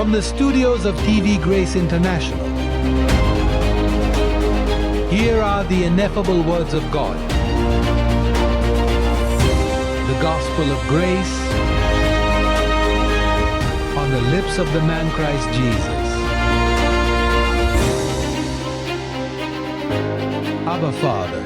From the studios of TV Grace International, here are the ineffable words of God. The gospel of grace on the lips of the man Christ Jesus. Abba Father.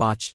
5।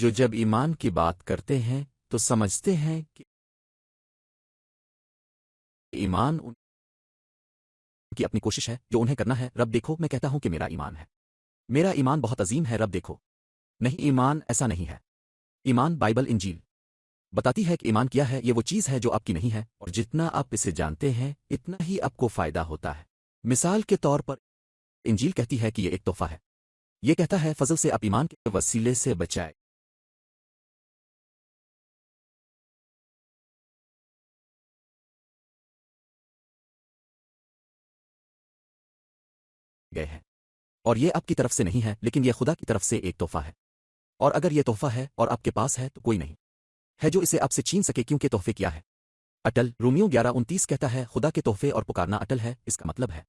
جو جب ایمان کی بات کرتے ہیں تو سمجھتے ہیں کہ ایمان ان کی اپنی کوشش ہے جو انہیں کرنا ہے۔ رب دیکھو، میں کہتا ہوں کہ میرا ایمان ہے، میرا ایمان بہت عظیم ہے۔ رب دیکھو، نہیں، ایمان ایسا نہیں ہے۔ ایمان بائبل انجیل بتاتی ہے کہ ایمان کیا ہے۔ یہ وہ چیز ہے جو آپ کی نہیں ہے، اور جتنا آپ اسے جانتے ہیں اتنا ہی آپ کو فائدہ ہوتا ہے۔ مثال کے طور پر انجیل کہتی ہے کہ یہ ایک تحفہ ہے۔ یہ کہتا ہے فضل سے آپ ایمان کے وسیلے سے بچائے گئے ہیں، اور یہ آپ کی طرف سے نہیں ہے لیکن یہ خدا کی طرف سے ایک تحفہ ہے۔ اور اگر یہ تحفہ ہے اور آپ کے پاس ہے تو کوئی نہیں ہے جو اسے آپ سے چھین سکے، کیونکہ تحفے کیا ہے؟ اٹل۔ رومیو 11:29 کہتا ہے خدا کے تحفے اور پکارنا اٹل ہے۔ اس کا مطلب ہے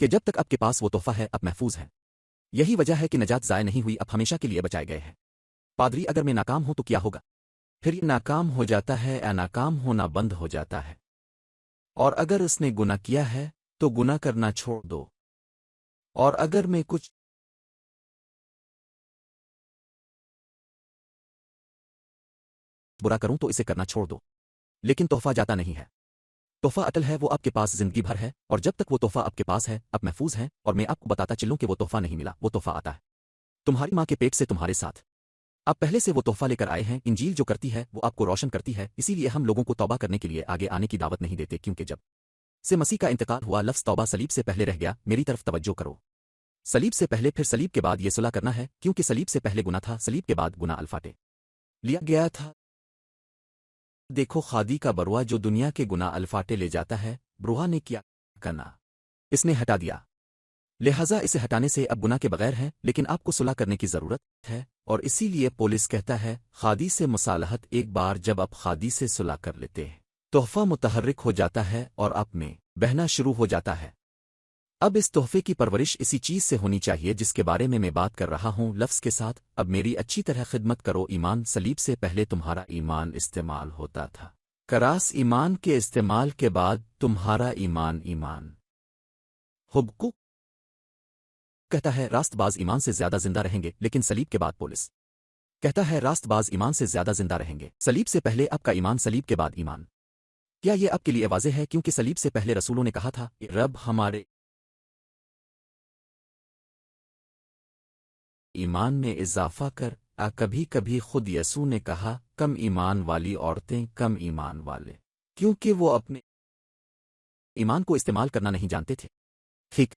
کہ جب تک آپ کے پاس وہ تحفہ ہے آپ محفوظ ہیں۔ یہی وجہ ہے کہ نجات ضائع نہیں ہوئی، آپ ہمیشہ کے لیے بچائے گئے ہیں۔ پادری، اگر میں ناکام ہوں تو کیا ہوگا؟ پھر یہ ناکام ہو جاتا ہے یا ناکام ہونا بند ہو جاتا ہے۔ اور اگر اس نے گناہ کیا ہے تو گناہ کرنا چھوڑ دو، اور اگر میں کچھ برا کروں تو اسے کرنا چھوڑ دو۔ لیکن تحفہ جاتا نہیں ہے، تحفہ اٹل ہے، وہ آپ کے پاس زندگی بھر ہے، اور جب تک وہ تحفہ آپ کے پاس ہے آپ محفوظ ہیں۔ اور میں آپ کو بتاتا چلوں کہ وہ تحفہ نہیں ملا، وہ تحفہ آتا ہے تمہاری ماں کے پیٹ سے تمہارے ساتھ۔ آپ پہلے سے وہ تحفہ لے کر آئے ہیں۔ انجیل جو کرتی ہے وہ آپ کو روشن کرتی ہے، اسی لیے ہم لوگوں کو توبہ کرنے کے لیے آگے آنے کی دعوت نہیں دیتے، کیونکہ جب سے مسیح کا انتقال ہوا لفظ توبہ صلیب سے پہلے رہ گیا۔ میری طرف توجہ کرو، صلیب سے پہلے، پھر صلیب کے بعد یہ صلح کرنا ہے، کیونکہ صلیب سے پہلے گناہ تھا، صلیب کے بعد گناہ الفاٹے لیا گیا تھا۔ دیکھو، خادی کا بروہ جو دنیا کے گناہ الفاٹے لے جاتا ہے، بروہ نے کیا کرنا؟ اس نے ہٹا دیا، لہٰذا اسے ہٹانے سے اب گناہ کے بغیر ہیں، لیکن آپ کو صلح کرنے کی ضرورت ہے، اور اسی لیے پولس کہتا ہے خادی سے مصالحت۔ ایک بار جب آپ خادی سے صلح کر لیتے ہیں، تحفہ متحرک ہو جاتا ہے اور آپ میں بہنا شروع ہو جاتا ہے۔ اب اس تحفے کی پرورش اسی چیز سے ہونی چاہیے جس کے بارے میں بات کر رہا ہوں، لفظ کے ساتھ۔ اب میری اچھی طرح خدمت کرو۔ ایمان صلیب سے پہلے تمہارا ایمان استعمال ہوتا تھا، کراس ایمان کے استعمال کے بعد تمہارا ایمان حبقوق کہتا ہے راست باز ایمان سے زیادہ زندہ رہیں گے، لیکن صلیب کے بعد پولس کہتا ہے راست باز ایمان سے زیادہ زندہ رہیں گے۔ صلیب سے پہلے آپ کا ایمان، صلیب کے بعد ایمان۔ کیا یہ آپ کے لیے واضح ہے؟ کیونکہ صلیب سے پہلے رسولوں نے کہا تھا کہ رب ہمارے ایمان میں اضافہ کر۔ کبھی کبھی خود یسوع نے کہا کم ایمان والی عورتیں، کم ایمان والے، کیونکہ وہ اپنے ایمان کو استعمال کرنا نہیں جانتے تھے۔ ٹھیک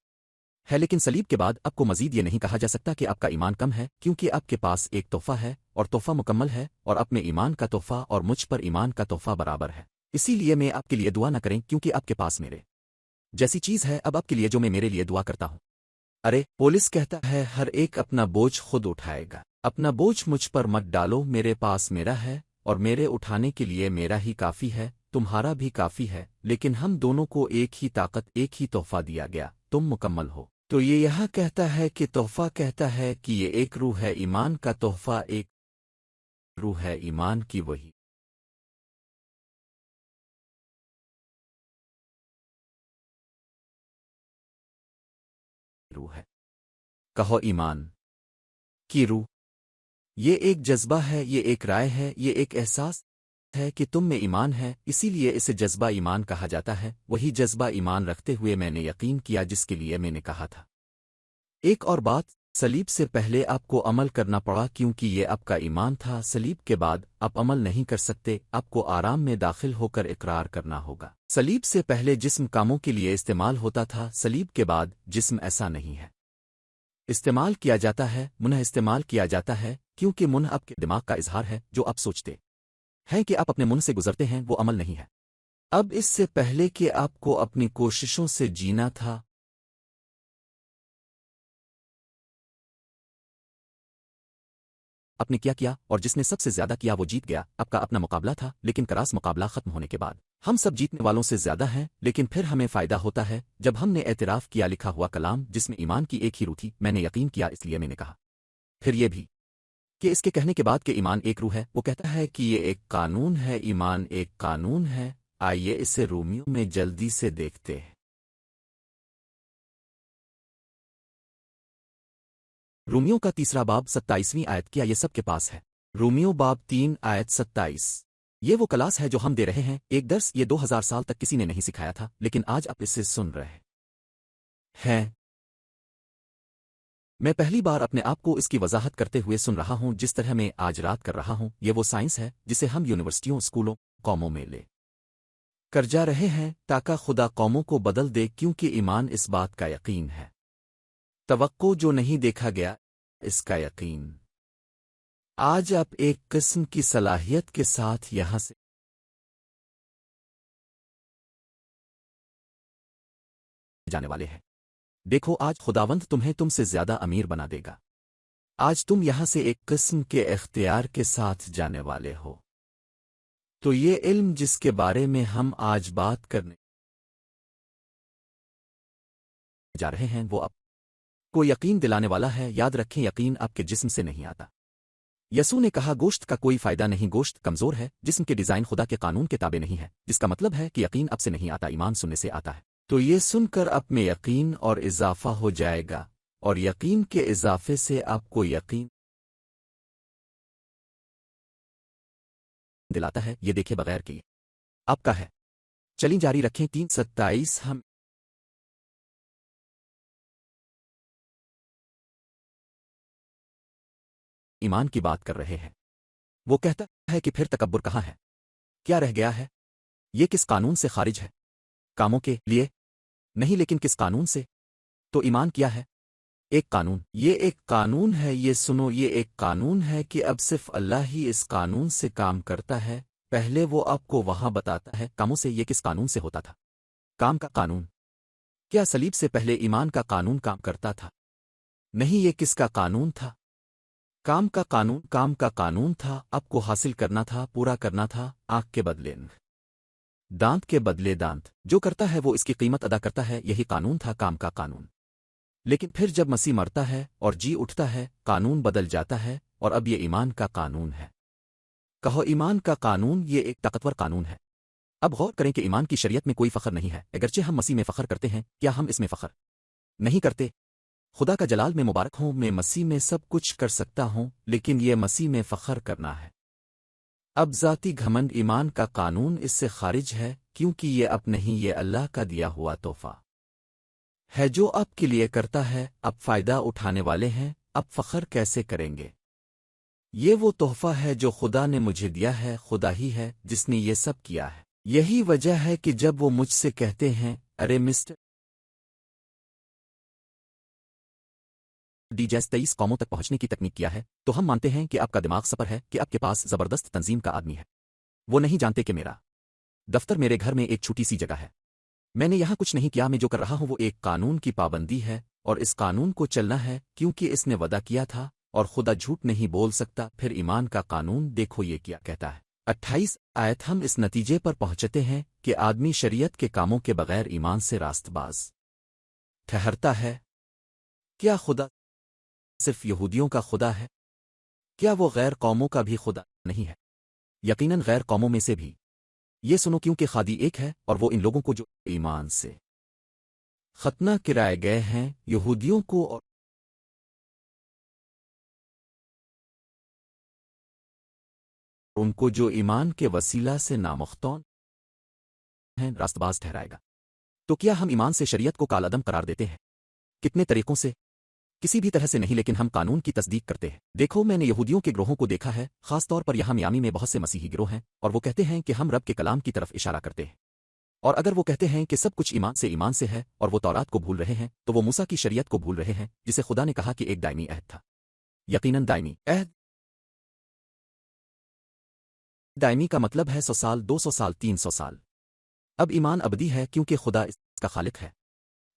ہے، لیکن صلیب کے بعد آپ کو مزید یہ نہیں کہا جا سکتا کہ آپ کا ایمان کم ہے، کیونکہ آپ کے پاس ایک تحفہ ہے، اور تحفہ مکمل ہے، اور اپنے ایمان کا تحفہ اور مجھ پر ایمان کا تحفہ برابر ہے۔ اسی لیے میں آپ کے لیے دعا نہ کریں، کیونکہ آپ کے پاس میرے جیسی چیز ہے۔ اب آپ کے لیے جو میں میرے لیے دعا کرتا ہوں۔ ارے پولس کہتا ہے ہر ایک اپنا بوجھ خود اٹھائے گا۔ اپنا بوجھ مجھ پر مت ڈالو، میرے پاس میرا ہے، اور میرے اٹھانے کے لیے میرا ہی کافی ہے، تمہارا بھی کافی ہے، لیکن ہم دونوں کو ایک ہی طاقت، ایک ہی تحفہ دیا گیا، تم مکمل ہو۔ تو یہ یہاں کہتا ہے کہ تحفہ کہتا ہے کہ یہ ایک روح ہے، ایمان کا تحفہ ایک روح ہے، ایمان کی وہی روح ہے۔ کہو ایمان کی روح۔ یہ ایک جذبہ ہے، یہ ایک رائے ہے، یہ ایک احساس ہے کہ تم میں ایمان ہے، اسی لیے اسے جذبہ ایمان کہا جاتا ہے۔ وہی جذبہ ایمان رکھتے ہوئے میں نے یقین کیا جس کے لیے میں نے کہا تھا۔ ایک اور بات، صلیب سے پہلے آپ کو عمل کرنا پڑا کیونکہ یہ آپ کا ایمان تھا۔ صلیب کے بعد آپ عمل نہیں کر سکتے، آپ کو آرام میں داخل ہو کر اقرار کرنا ہوگا۔ صلیب سے پہلے جسم کاموں کے لیے استعمال ہوتا تھا، صلیب کے بعد جسم ایسا نہیں ہے، استعمال کیا جاتا ہے، منہ استعمال کیا جاتا ہے، کیونکہ منہ آپ کے دماغ کا اظہار ہے، جو آپ سوچتے ہیں کہ آپ اپنے منہ سے گزرتے ہیں، وہ عمل نہیں ہے۔ اب اس سے پہلے کہ آپ کو اپنی کوششوں سے جینا تھا، آپ نے کیا کیا، اور جس نے سب سے زیادہ کیا وہ جیت گیا۔ آپ کا اپنا مقابلہ تھا، لیکن کراس مقابلہ ختم ہونے کے بعد ہم سب جیتنے والوں سے زیادہ ہیں، لیکن پھر ہمیں فائدہ ہوتا ہے جب ہم نے اعتراف کیا لکھا ہوا کلام جس میں ایمان کی ایک ہی روح تھی۔ میں نے یقین کیا، اس لیے میں نے کہا۔ پھر یہ بھی کہ اس کے کہنے کے بعد کہ ایمان ایک روح ہے، وہ کہتا ہے کہ یہ ایک قانون ہے، ایمان ایک قانون ہے۔ آئیے اسے رومیو میں جلدی سے دیکھتے ہیں۔ رومیو کا 3 باب 27 آیت۔ کیا یہ سب کے پاس ہے؟ رومیو باب 3 آیت 27۔ یہ وہ کلاس ہے جو ہم دے رہے ہیں، ایک درس یہ 2000 سال تک کسی نے نہیں سکھایا تھا، لیکن آج آپ اسے سن رہے ہیں۔ میں پہلی بار اپنے آپ کو اس کی وضاحت کرتے ہوئے سن رہا ہوں جس طرح میں آج رات کر رہا ہوں۔ یہ وہ سائنس ہے جسے ہم یونیورسٹیوں، اسکولوں، قوموں میں لے کر جا رہے ہیں تاکہ خدا قوموں کو بدل دے، کیونکہ ایمان اس بات کا یقین ہے، توقع جو نہیں دیکھا گیا، اس کا یقین۔ آج آپ ایک قسم کی صلاحیت کے ساتھ یہاں سے جانے والے ہیں۔ دیکھو، آج خداوند تمہیں تم سے زیادہ امیر بنا دے گا۔ آج تم یہاں سے ایک قسم کے اختیار کے ساتھ جانے والے ہو۔ تو یہ علم جس کے بارے میں ہم آج بات کرنے جا رہے ہیں وہ آپ کو یقین دلانے والا ہے۔ یاد رکھیں، یقین آپ کے جسم سے نہیں آتا۔ یسوع نے کہا گوشت کا کوئی فائدہ نہیں، گوشت کمزور ہے، جسم کے ڈیزائن خدا کے قانون کے تابع نہیں ہے، جس کا مطلب ہے کہ یقین اب سے نہیں آتا، ایمان سننے سے آتا ہے۔ تو یہ سن کر آپ میں یقین اور اضافہ ہو جائے گا، اور یقین کے اضافے سے آپ کو یقین دلاتا ہے۔ یہ دیکھے بغیر کہ آپ کا ہے۔ چلیں جاری رکھیں۔ 3:27 ہم ایمان کی بات کر رہے ہیں۔ وہ کہتا ہے کہ پھر تکبر کہاں ہے؟ کیا رہ گیا ہے؟ یہ کس قانون سے خارج ہے؟ کاموں کے لیے نہیں، لیکن کس قانون سے؟ تو ایمان کیا ہے؟ ایک قانون۔ یہ ایک قانون ہے، یہ سنو، یہ ایک قانون ہے کہ اب صرف اللہ ہی اس قانون سے کام کرتا ہے۔ پہلے وہ آپ کو وہاں بتاتا ہے کاموں سے۔ یہ کس قانون سے ہوتا تھا؟ کام کا قانون۔ کیا صلیب سے پہلے ایمان کا قانون کام کرتا تھا؟ نہیں، یہ کس کا قانون تھا؟ کام کا قانون۔ کام کا قانون تھا، آپ کو حاصل کرنا تھا، پورا کرنا تھا۔ آنکھ کے بدلے دانت کے بدلے دانت، جو کرتا ہے وہ اس کی قیمت ادا کرتا ہے۔ یہی قانون تھا، کام کا قانون۔ لیکن پھر جب مسیح مرتا ہے اور جی اٹھتا ہے، قانون بدل جاتا ہے، اور اب یہ ایمان کا قانون ہے۔ کہو ایمان کا قانون۔ یہ ایک طاقتور قانون ہے۔ اب غور کریں کہ ایمان کی شریعت میں کوئی فخر نہیں ہے، اگرچہ ہم مسیح میں فخر کرتے ہیں۔ کیا ہم اس میں فخر نہیں کرتے؟ خدا کا جلال میں مبارک ہوں، میں مسیح میں سب کچھ کر سکتا ہوں، لیکن یہ مسیح میں فخر کرنا ہے۔ اب ذاتی گھمنڈ ایمان کا قانون اس سے خارج ہے، کیونکہ یہ اب نہیں، یہ اللہ کا دیا ہوا تحفہ ہے جو آپ کے لیے کرتا ہے۔ اب فائدہ اٹھانے والے ہیں، اب فخر کیسے کریں گے؟ یہ وہ تحفہ ہے جو خدا نے مجھے دیا ہے، خدا ہی ہے جس نے یہ سب کیا ہے۔ یہی وجہ ہے کہ جب وہ مجھ سے کہتے ہیں ارے مسٹر ڈی جیس 23 قوموں تک پہنچنے کی تکنیک کیا ہے، تو ہم مانتے ہیں کہ آپ کا دماغ سپر ہے، کہ آپ کے پاس زبردست تنظیم کا آدمی ہے۔ وہ نہیں جانتے کہ میرا دفتر میرے گھر میں ایک چھوٹی سی جگہ ہے۔ میں نے یہاں کچھ نہیں کیا، میں جو کر رہا ہوں وہ ایک قانون کی پابندی ہے، اور اس قانون کو چلنا ہے کیونکہ اس نے وعدہ کیا تھا، اور خدا جھوٹ نہیں بول سکتا۔ پھر ایمان کا قانون دیکھو یہ کیا کہتا ہے۔ 28 آیت ہم اس نتیجے پر پہنچتے ہیں کہ آدمی شریعت کے کاموں کے بغیر ایمان سے راست باز ٹھہرتا ہے۔ کیا خدا صرف یہودیوں کا خدا ہے؟ کیا وہ غیر قوموں کا بھی خدا نہیں ہے؟ یقیناً غیر قوموں میں سے بھی۔ یہ سنو، کیونکہ خادی ایک ہے، اور وہ ان لوگوں کو جو ایمان سے ختنہ کرائے گئے ہیں، یہودیوں کو اور ان کو جو ایمان کے وسیلہ سے نامختون ہیں، راست باز ٹھہرائے گا۔ تو کیا ہم ایمان سے شریعت کو کالعدم قرار دیتے ہیں؟ کتنے طریقوں سے؟ کسی بھی طرح سے نہیں، لیکن ہم قانون کی تصدیق کرتے ہیں۔ دیکھو، میں نے یہودیوں کے گروہوں کو دیکھا ہے، خاص طور پر یہاں میامی میں بہت سے مسیحی گروہ ہیں، اور وہ کہتے ہیں کہ ہم رب کے کلام کی طرف اشارہ کرتے ہیں۔ اور اگر وہ کہتے ہیں کہ سب کچھ ایمان سے ہے، اور وہ تورات کو بھول رہے ہیں، تو وہ موسیٰ کی شریعت کو بھول رہے ہیں، جسے خدا نے کہا کہ ایک دائمی عہد تھا۔ یقیناً دائمی عہد، دائمی کا مطلب ہے 100 سال، 200 سال، 300 سال۔ اب ایمان ابدی ہے کیونکہ خدا اس کا خالق ہے۔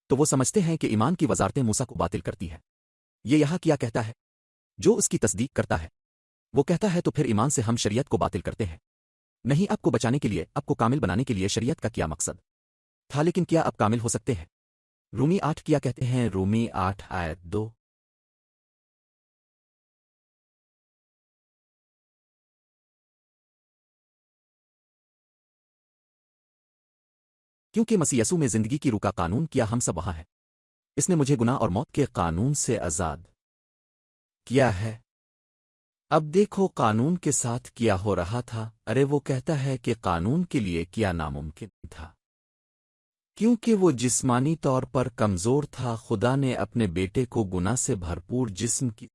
تو وہ سمجھتے ہیں کہ ایمان کی وزارتیں موسیٰ کو باطل کرتی ہے۔ یہ یہاں کیا کہتا ہے؟ جو اس کی تصدیق کرتا ہے وہ کہتا ہے تو پھر ایمان سے ہم شریعت کو باطل کرتے ہیں۔ نہیں، آپ کو بچانے کے لیے، آپ کو کامل بنانے کے لیے شریعت کا کیا مقصد تھا؟ لیکن کیا آپ کامل ہو سکتے ہیں؟ رومی 8 کیا کہتے ہیں؟ رومی 8 آیت 2۔ کیونکہ مسیح یسوع میں زندگی کی روح کا قانون کیا ہم سب وہاں ہے۔ اس نے مجھے گناہ اور موت کے قانون سے آزاد کیا ہے۔ اب دیکھو قانون کے ساتھ کیا ہو رہا تھا۔ ارے وہ کہتا ہے کہ قانون کے لیے کیا ناممکن تھا، کیونکہ وہ جسمانی طور پر کمزور تھا۔ خدا نے اپنے بیٹے کو گناہ سے بھرپور جسم کی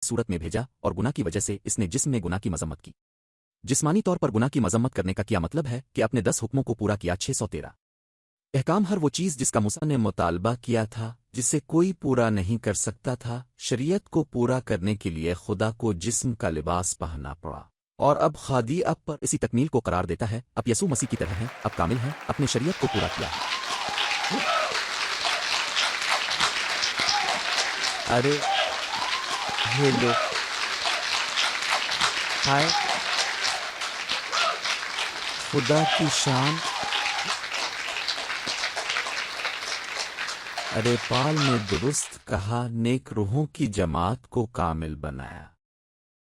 صورت میں بھیجا، اور گناہ کی وجہ سے اس نے جسم میں گناہ کی مذمت کی۔ جسمانی طور پر گناہ کی مذمت کرنے کا کیا مطلب ہے کہ اپنے 10 حکموں کو پورا کیا۔ 613 احکام، ہر وہ چیز جس کا موسیٰ نے مطالبہ کیا تھا، جسے کوئی پورا نہیں کر سکتا تھا۔ شریعت کو پورا کرنے کے لیے خدا کو جسم کا لباس پہننا پڑا، اور اب خادی اب پر اسی تکمیل کو قرار دیتا ہے۔ اب یسوع مسیح کی طرح ہے، اب کامل ہے، اپنے شریعت کو پورا کیا ہے۔ ارے ہیلو، ہائے، خدا کی شان۔ ارے پال نے درست کہا، نیک روحوں کی جماعت کو کامل بنایا۔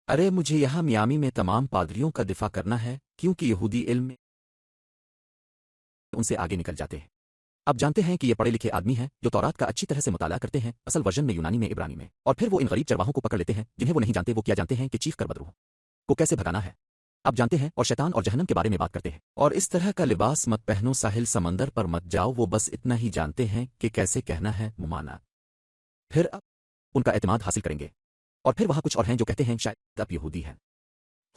ارے مجھے یہاں میامی میں تمام پادریوں کا دفاع کرنا ہے، کیونکہ یہودی علم میں ان سے آگے نکل جاتے ہیں۔ اب جانتے ہیں کہ یہ پڑھے لکھے آدمی ہیں جو تورات کا اچھی طرح سے مطالعہ کرتے ہیں، اصل ورژن میں یونانی میں عبرانی میں، اور پھر وہ ان غریب چرواہوں کو پکڑ لیتے ہیں جنہیں وہ نہیں جانتے۔ وہ کیا جانتے ہیں کہ چیخ کر بدروح کو کیسے بھگانا ہے۔ اب جانتے ہیں، اور شیطان اور جہنم کے بارے میں بات کرتے ہیں۔ اور اس طرح کا لباس مت پہنو، ساحل سمندر پر مت جاؤ۔ وہ بس اتنا ہی جانتے ہیں کہ کیسے کہنا ہے ممانعت۔ پھر اب ان کا اعتماد حاصل کریں گے۔ اور پھر وہاں کچھ اور ہیں جو کہتے ہیں شاید اب یہودی ہے۔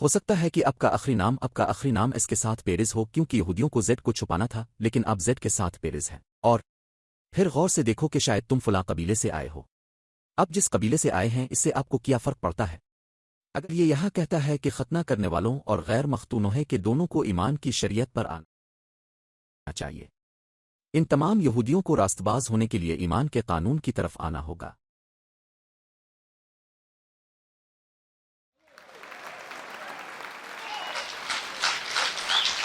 ہو سکتا ہے کہ اب کا آخری نام اس کے ساتھ پیرز ہو، کیونکہ یہودیوں کو زیڈ کو چھپانا تھا، لیکن اب زیڈ کے ساتھ پیرز ہے۔ اور پھر غور سے دیکھو کہ شاید تم فلاں قبیلے سے آئے ہو۔ اب جس قبیلے سے آئے ہیں، اس سے آپ کو کیا فرق پڑتا ہے؟ اگر یہ یہاں کہتا ہے کہ ختنہ کرنے والوں اور غیر مختونوں ہے کہ دونوں کو ایمان کی شریعت پر آنا چاہیے، ان تمام یہودیوں کو راست باز ہونے کے لیے ایمان کے قانون کی طرف آنا ہوگا۔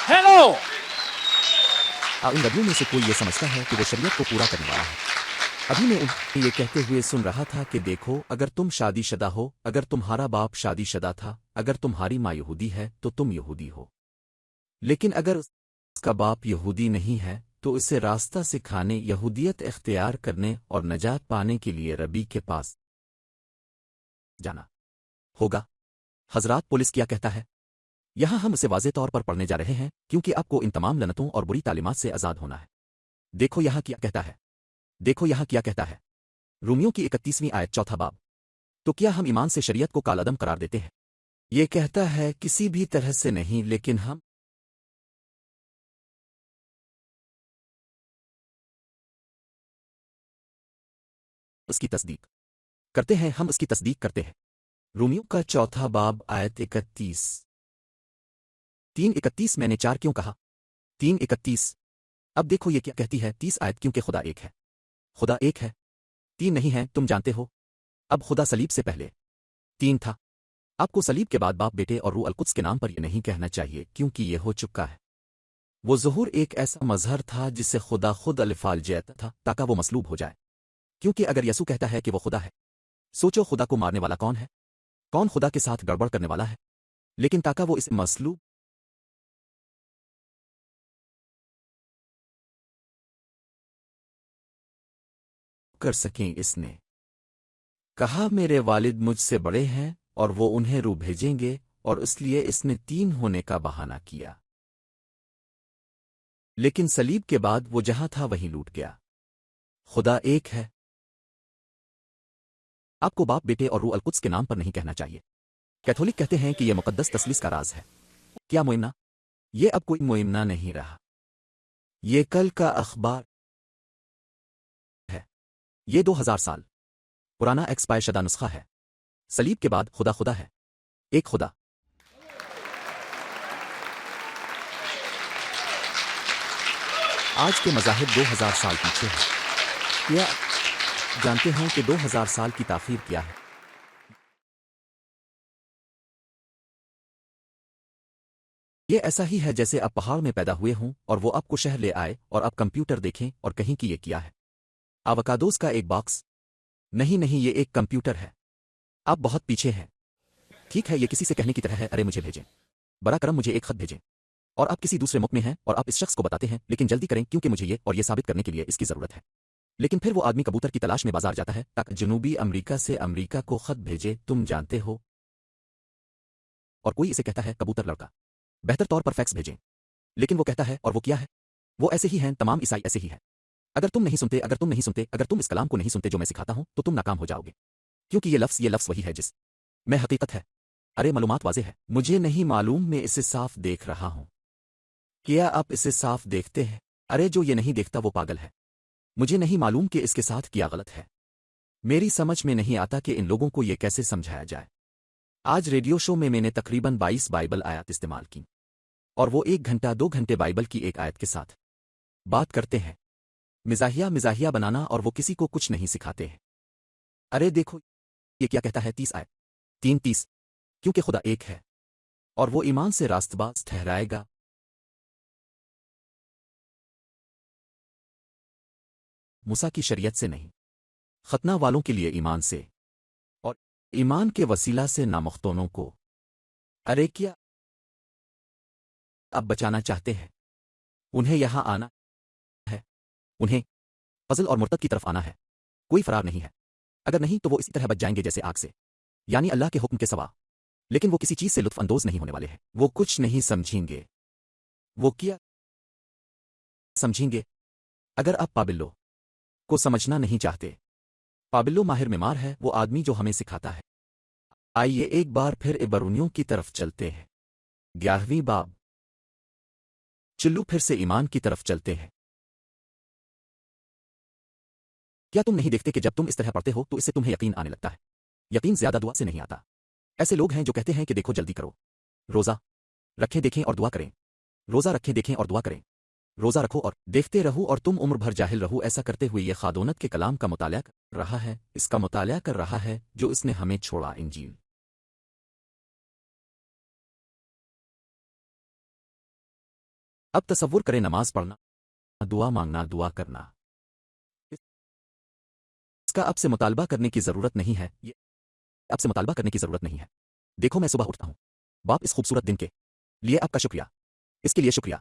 Hello! ان نبیوں میں سے کوئی یہ سمجھتا ہے کہ وہ شریعت کو پورا کرنے والا ہے۔ ابھی میں انہیں یہ کہتے ہوئے سن رہا تھا کہ دیکھو، اگر تم شادی شدہ ہو، اگر تمہارا باپ شادی شدہ تھا، اگر تمہاری ماں یہودی ہے تو تم یہودی ہو، لیکن اگر اس کا باپ یہودی نہیں ہے تو اسے راستہ سکھانے، یہودیت اختیار کرنے اور نجات پانے کے لیے ربی کے پاس جانا ہوگا۔ حضرات، پولیس کیا کہتا ہے؟ یہاں ہم اسے واضح طور پر پڑھنے جا رہے ہیں، کیونکہ آپ کو ان تمام لعنتوں اور بری تعلیمات سے آزاد ہونا ہے۔ دیکھو یہاں کیا کہتا ہے، دیکھو یہاں کیا کہتا ہے۔ رومیوں کی 31ویں آیت، چوتھا باب۔ تو کیا ہم ایمان سے شریعت کو کالعدم قرار دیتے ہیں؟ یہ کہتا ہے کسی بھی طرح سے نہیں، لیکن ہم اس کی تصدیق کرتے ہیں، ہم اس کی تصدیق کرتے ہیں۔ رومیوں کا چوتھا باب، آیت 31۔ 3:31 میں نے 4 کیوں کہا؟ 3:31۔ اب دیکھو یہ کیا کہتی ہے، 30 آیت، کیونکہ خدا ایک ہے۔ خدا ایک ہے، 3 نہیں ہے، تم جانتے ہو۔ اب خدا صلیب سے پہلے 3 تھا۔ آپ کو صلیب کے بعد باپ، بیٹے اور روح القدس کے نام پر یہ نہیں کہنا چاہیے، کیونکہ یہ ہو چکا ہے۔ وہ ظہور ایک ایسا مظہر تھا جسے خدا خود الفال جیتا تھا تاکہ وہ مصلوب ہو جائے۔ کیونکہ اگر یسوع کہتا ہے کہ وہ خدا ہے، سوچو خدا کو مارنے والا کون ہے؟ کون خدا کے ساتھ گڑبڑ کرنے والا ہے؟ لیکن تاکہ وہ اسے مصلوب کر سکیں، اس نے کہا میرے والد مجھ سے بڑے ہیں اور وہ انہیں روح بھیجیں گے، اور اس لیے اس نے 3 ہونے کا بہانہ کیا۔ لیکن صلیب کے بعد وہ جہاں تھا وہیں لوٹ گیا۔ خدا ایک ہے۔ آپ کو باپ، بیٹے اور روح القدس کے نام پر نہیں کہنا چاہیے۔ کیتھولک کہتے ہیں کہ یہ مقدس تثلیث کا راز ہے۔ کیا مومنہ؟ یہ اب کوئی مومنہ نہیں رہا، یہ کل کا اخبار ہے۔ یہ 2000 سال پرانا ایکسپائر شدہ نسخہ ہے۔ صلیب کے بعد خدا خدا ہے، ایک خدا۔ آج کے مذاہب 2000 سال پیچھے ہیں۔ کیا جانتے ہیں کہ 2000 سال کی تاخیر کیا ہے؟ یہ ایسا ہی ہے جیسے اب پہاڑ میں پیدا ہوئے ہوں اور وہ آپ کو شہر لے آئے اور اب کمپیوٹر دیکھیں اور کہیں کہ یہ کیا ہے؟ آوکادوس کا ایک باکس؟ نہیں، یہ ایک کمپیوٹر ہے۔ آپ بہت پیچھے ہیں۔ ٹھیک ہے، یہ کسی سے کہنے کی طرح ہے، ارے مجھے بھیجیں، برا کرم مجھے ایک خط بھیجیں، اور آپ کسی دوسرے ملک میں ہیں اور آپ اس شخص کو بتاتے ہیں لیکن جلدی کریں کیونکہ مجھے یہ اور یہ ثابت کرنے کے لیے اس کی ضرورت ہے۔ لیکن پھر وہ آدمی کبوتر کی تلاش میں بازار جاتا ہے تاکہ جنوبی امریکہ سے امریکہ کو خط بھیجے، تم جانتے ہو، اور کوئی اسے کہتا ہے کبوتر لڑکا، بہتر طور پر فیکس بھیجیں۔ لیکن وہ کہتا ہے اور وہ کیا ہے؟ وہ ایسے ہی ہیں، تمام عیسائی ایسے ہی ہے۔ اگر تم نہیں سنتے، اگر تم نہیں سنتے، اگر تم اس کلام کو نہیں سنتے جو میں سکھاتا ہوں تو تم ناکام ہو جاؤ گے، کیونکہ یہ لفظ وہی ہے جس میں حقیقت ہے۔ ارے معلومات واضح ہے، مجھے نہیں معلوم، میں اسے صاف دیکھ رہا ہوں۔ کیا آپ اسے صاف دیکھتے ہیں؟ ارے جو یہ نہیں دیکھتا وہ پاگل ہے۔ مجھے نہیں معلوم کہ اس کے ساتھ کیا غلط ہے۔ میری سمجھ میں نہیں آتا کہ ان لوگوں کو یہ کیسے سمجھایا جائے۔ آج ریڈیو شو میں نے تقریباً 22 بائبل آیات استعمال کی، اور وہ 1 گھنٹہ 2 گھنٹے بائبل کی ایک آیت کے ساتھ بات کرتے ہیں، مزاحیہ بنانا، اور وہ کسی کو کچھ نہیں سکھاتے ہیں۔ ارے دیکھو یہ کیا کہتا ہے، 30 آیت 3:30، کیونکہ خدا ایک ہے اور وہ ایمان سے راست باز ٹھہرائے گا۔ موسیٰ کی شریعت سے نہیں، ختنہ والوں کے لیے ایمان سے، اور ایمان کے وسیلہ سے نامختونوں کو۔ ارے کیا اب بچانا چاہتے ہیں؟ انہیں یہاں آنا ہے، انہیں فضل اور مرتد کی طرف آنا ہے، کوئی فرار نہیں ہے۔ اگر نہیں تو وہ اسی طرح بچ جائیں گے جیسے آگ سے، یعنی اللہ کے حکم کے سوا۔ لیکن وہ کسی چیز سے لطف اندوز نہیں ہونے والے ہیں، وہ کچھ نہیں سمجھیں گے۔ وہ کیا سمجھیں گے؟ اگر آپ پابلو کو سمجھنا نہیں چاہتے، پابلو ماہر معمار ہے، وہ آدمی جو ہمیں سکھاتا ہے۔ آئیے ایک بار پھر عبرانیوں کی طرف چلتے ہیں، 11ویں باب، چلو پھر سے ایمان کی طرف چلتے ہیں۔ کیا تم نہیں دیکھتے کہ جب تم اس طرح پڑھتے ہو تو اس سے تمہیں یقین آنے لگتا ہے؟ یقین زیادہ دعا سے نہیں آتا۔ ایسے لوگ ہیں جو کہتے ہیں کہ دیکھو جلدی کرو، روزہ رکھیں دیکھیں اور دعا کریں، روزہ رکھیں دیکھیں اور دعا کریں، روزہ رکھو اور دیکھتے رہو اور تم عمر بھر جاہل رہو۔ ایسا کرتے ہوئے یہ خادونت کے کلام کا مطالعہ کر رہا ہے، اس کا مطالعہ کر رہا ہے جو اس نے ہمیں چھوڑا، انجیل۔ اب تصور کریں نماز پڑھنا، دعا مانگنا، دعا کرنا، اس کا اب سے مطالبہ کرنے کی ضرورت نہیں ہے، یہ اب سے مطالبہ کرنے کی ضرورت نہیں ہے۔ دیکھو میں صبح اٹھتا ہوں، باپ اس خوبصورت دن کے لیے آپ کا شکریہ، اس کے لیے شکریہ،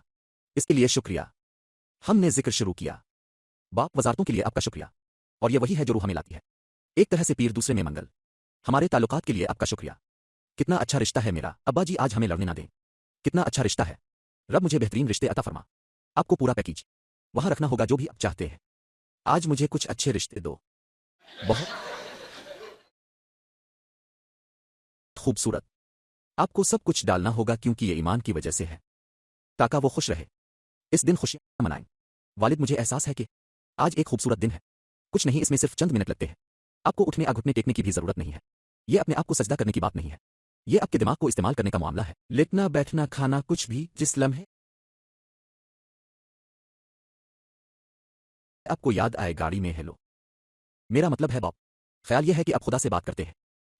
اس کے لیے شکریہ۔ ہم نے ذکر شروع کیا، باپ وزارتوں کے لیے آپ کا شکریہ، اور یہ وہی ہے جو روح ہمیں لاتی ہے، ایک طرح سے پیر دوسرے میں منگل۔ ہمارے تعلقات کے لیے آپ کا شکریہ، کتنا اچھا رشتہ ہے میرا ابا جی، آج ہمیں لڑنے نہ دیں، کتنا اچھا رشتہ ہے رب، مجھے بہترین رشتے عطا فرما، آپ کو پورا پیکیج وہاں رکھنا ہوگا جو بھی آپ چاہتے ہیں۔ آج مجھے کچھ اچھے رشتے دو، بہت خوبصورت، آپ کو سب کچھ ڈالنا ہوگا کیونکہ یہ ایمان کی وجہ سے ہے، تاکہ وہ خوش رہے، اس دن خوشیاں منائیں۔ والد مجھے احساس ہے کہ آج ایک خوبصورت دن ہے، کچھ نہیں، اس میں صرف چند منٹ لگتے ہیں، آپ کو اٹھنے گھٹنے ٹیکنے کی بھی ضرورت نہیں ہے، یہ اپنے آپ کو سجدہ کرنے کی بات نہیں ہے، یہ آپ کے دماغ کو استعمال کرنے کا معاملہ ہے، لیٹنا بیٹھنا کھانا کچھ بھی، جس لمحے آپ کو یاد آئے گاڑی میں ہیلو، میرا مطلب ہے باپ، خیال یہ ہے کہ آپ خدا سے بات کرتے ہیں،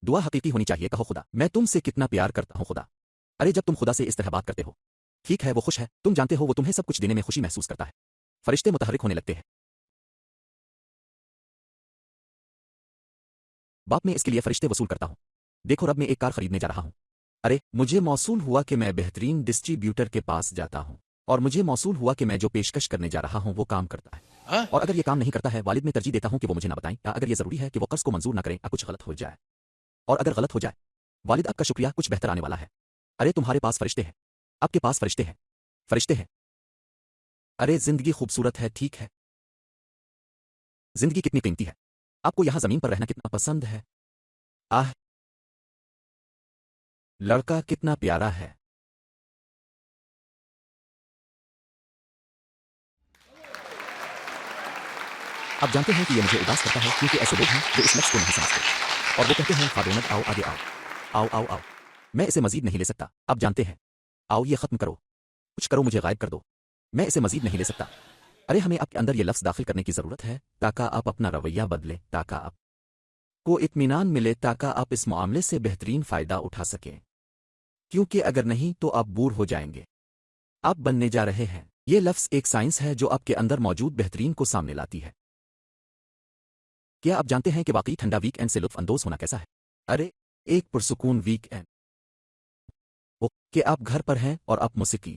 دعا حقیقی ہونی چاہیے، کہو خدا میں تم سے کتنا پیار کرتا ہوں خدا۔ ارے جب تم خدا سے اس طرح بات کرتے ہو، ٹھیک ہے وہ خوش ہے، تم جانتے ہو وہ تمہیں سب کچھ دینے میں خوشی محسوس کرتا ہے، فرشتے متحرک ہونے لگتے ہیں۔ باپ میں اس کے لیے فرشتے وصول کرتا ہوں، دیکھو رب میں ایک کار خریدنے جا رہا ہوں، ارے مجھے موصول ہوا کہ میں بہترین ڈسٹریبیوٹر کے پاس جاتا ہوں، اور مجھے موصول ہوا کہ میں جو پیشکش کرنے جا رہا ہوں وہ کام کرتا ہے، اور اگر یہ کام نہیں کرتا ہے والد میں ترجیح دیتا ہوں کہ وہ مجھے نہ بتائیں، یا اگر یہ ضروری ہے کہ وہ قرض کو منظور نہ کریں، کچھ غلط ہو جائے، اور اگر غلط ہو جائے والد آپ کا شکریہ، کچھ بہتر آنے والا ہے۔ ارے تمہارے پاس فرشتے ہیں، آپ کے پاس فرشتے ہیں، فرشتے ہیں۔ ارے زندگی خوبصورت ہے، ٹھیک ہے، زندگی کتنی قیمتی ہے، آپ کو یہاں زمین پر رہنا کتنا پسند ہے، آہ لڑکا کتنا پیارا ہے۔ آپ جانتے ہیں کہ یہ مجھے اداس کرتا ہے کیونکہ ایسے لوگ ہیں جو اس لفظ کو نہیں سمجھتے، اور وہ کہتے ہیں خادونت آؤ آگے آؤ، آؤ آؤ آؤ، میں اسے مزید نہیں لے سکتا، آپ جانتے ہیں، آؤ یہ ختم کرو، کچھ کرو مجھے غائب کر دو، میں اسے مزید نہیں لے سکتا۔ ارے ہمیں آپ کے اندر یہ لفظ داخل کرنے کی ضرورت ہے تاکہ آپ اپنا رویہ بدلیں، تاکہ آپ کو اطمینان ملے، تاکہ آپ اس معاملے سے بہترین فائدہ اٹھا سکیں، کیونکہ اگر نہیں تو آپ بور ہو جائیں گے۔ آپ بننے جا رہے ہیں، یہ لفظ ایک سائنس ہے جو آپ کے اندر موجود بہترین کو سامنے لاتی ہے۔ کیا آپ جانتے ہیں کہ واقعی ٹھنڈا ویک اینڈ سے لطف اندوز ہونا کیسا ہے؟ ارے ایک پرسکون ویک اینڈ، کہ آپ گھر پر ہیں اور آپ موسیقی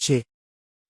6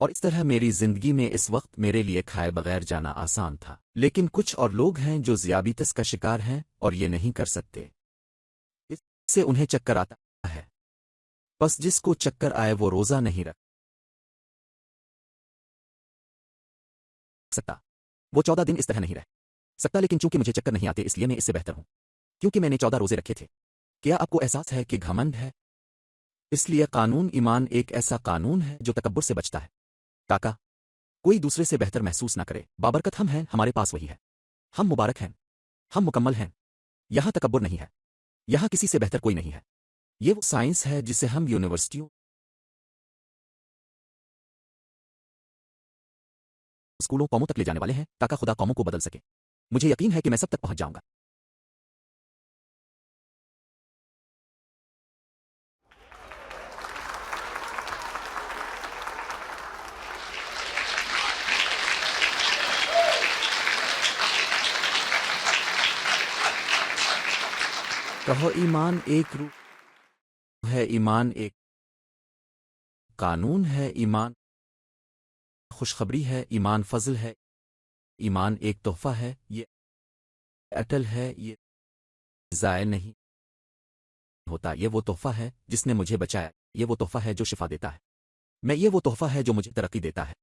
اور اس طرح میری زندگی میں اس وقت میرے لیے کھائے بغیر جانا آسان تھا، لیکن کچھ اور لوگ ہیں جو ذیابیطس کا شکار ہیں اور یہ نہیں کر سکتے، اس سے انہیں چکر آتا ہے۔ بس جس کو چکر آئے وہ روزہ نہیں رکھ سکتا، وہ 14 دن اس طرح نہیں رہ سکتا، لیکن چونکہ مجھے چکر نہیں آتے اس لیے میں اس سے بہتر ہوں، کیونکہ میں نے 14 روزے رکھے تھے۔ کیا آپ کو احساس ہے کہ گھمنڈ ہے؟ اس لیے قانون ایمان ایک ایسا قانون ہے جو تکبر سے بچتا ہے، تاکہ کوئی دوسرے سے بہتر محسوس نہ کرے۔ بابرکت ہم ہیں، ہمارے پاس وہی ہے، ہم مبارک ہیں، ہم مکمل ہیں، یہاں تکبر نہیں ہے، یہاں کسی سے بہتر کوئی نہیں ہے۔ یہ وہ سائنس ہے جسے ہم یونیورسٹیوں اسکولوں قوموں تک لے جانے والے ہیں تاکہ خدا قوموں کو بدل سکے۔ مجھے یقین ہے کہ میں سب تک پہنچ جاؤں گا۔ کہو ایمان ایک روح ہے، ایمان ایک قانون ہے، ایمان خوشخبری ہے، ایمان فضل ہے، ایمان ایک تحفہ ہے، یہ اٹل ہے، یہ ضائع نہیں ہوتا، یہ وہ تحفہ ہے جس نے مجھے بچایا، یہ وہ تحفہ ہے جو شفا دیتا ہے، یہ وہ تحفہ ہے جو مجھے ترقی دیتا ہے۔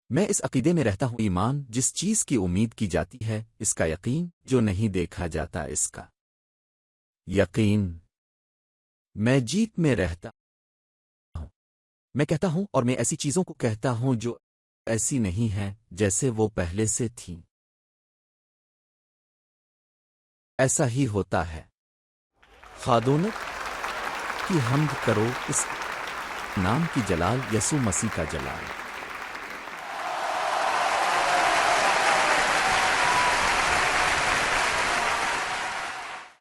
میں اس عقیدے میں رہتا ہوں، ایمان جس چیز کی امید کی جاتی ہے، اس کا یقین جو نہیں دیکھا جاتا اس کا یقین۔ میں جیت میں رہتا ہوں، میں کہتا ہوں اور میں ایسی چیزوں کو کہتا ہوں جو ایسی نہیں ہیں جیسے وہ پہلے سے تھیں، ایسا ہی ہوتا ہے۔ خادونت کی حمد کرو، اس نام کی جلال، یسوع مسیح کا جلال۔